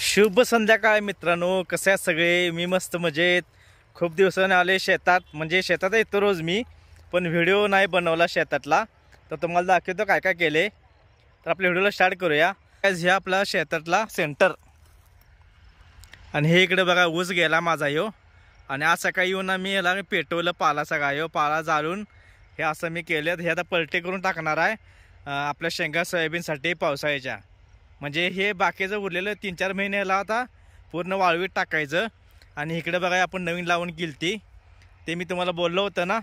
शुभ संध्याकाळ मित्रांनो, कसे आहेत सगळे? मी मस्त मजेत. खूप दिवसांनी आले शेतात, म्हणजे शेतात येतो रोज मी, पण व्हिडिओ नाही बनवला शेतातला. तर तुम्हाला दाखवतो काय काय केले. तर आपल्या व्हिडिओला स्टार्ट करूया. हे आपला शेतातला सेंटर, आणि हे इकडे बघा ऊस गेला माझा ह्यो. आणि आज सकाळी येऊन मी याला पेटवलं, पाला सगळा ह्यो पाला जाळून हे असं मी केलं. हे आता पलटे करून टाकणार आहे आपल्या शेंगा सोयाबीनसाठी पावसाळ्याच्या. म्हणजे हे बाकीचं उरलेलं 3-4 महिन्याला आता पूर्ण वाळवीत टाकायचं. आणि इकडे बघा आपण नवीन लावून केली ते मी तुम्हाला बोललो होतं ना,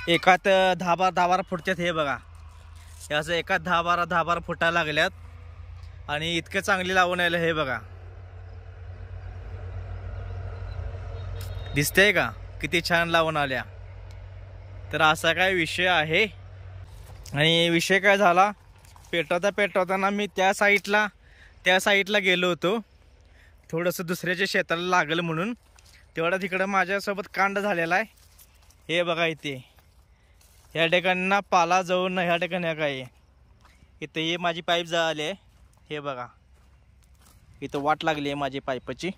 एकात 10-12 फुटच्यात. हे बघा हे असं एकात 10-12 फुटायला लागल्यात. आणि इतकं चांगली लावून यायला. हे बघा दिसतंय का किती छान लावून आल्या. तर असा काय विषय आहे. आणि विषय काय झाला, पेटवताना मी त्या साईडला गेलो होतो. थोडंसं दुसऱ्याच्या शेताला लागलं म्हणून. तेवढा तिकडं माझ्यासोबत कांड झालेला आहे. हे बघा इथे ह्या ठिकाणी पाला जाऊन ह्या ठिकाणी काय इथं हे माझी पाईप जळाली आहे. हे बघा इथं वाट लागली आहे माझी पाईपची.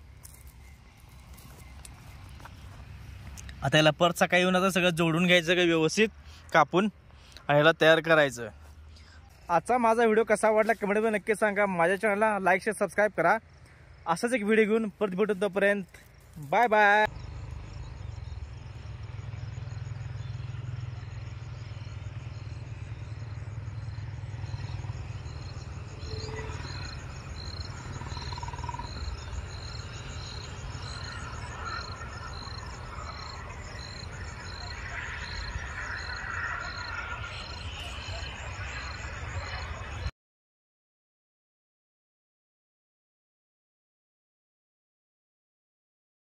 आता याला परत सकाळी येऊन आता सगळं जोडून घ्यायचं का व्यवस्थित कापून आणि ह्याला तयार करायचं. आजचा माझा व्हिडिओ कसा वाटला कमेंटमध्ये नक्की सांगा. माझ्या चॅनलला लाईक शेअर सबस्क्राईब करा. असाच एक व्हिडिओ घेऊन परत भेटू. तोपर्यंत बाय बाय.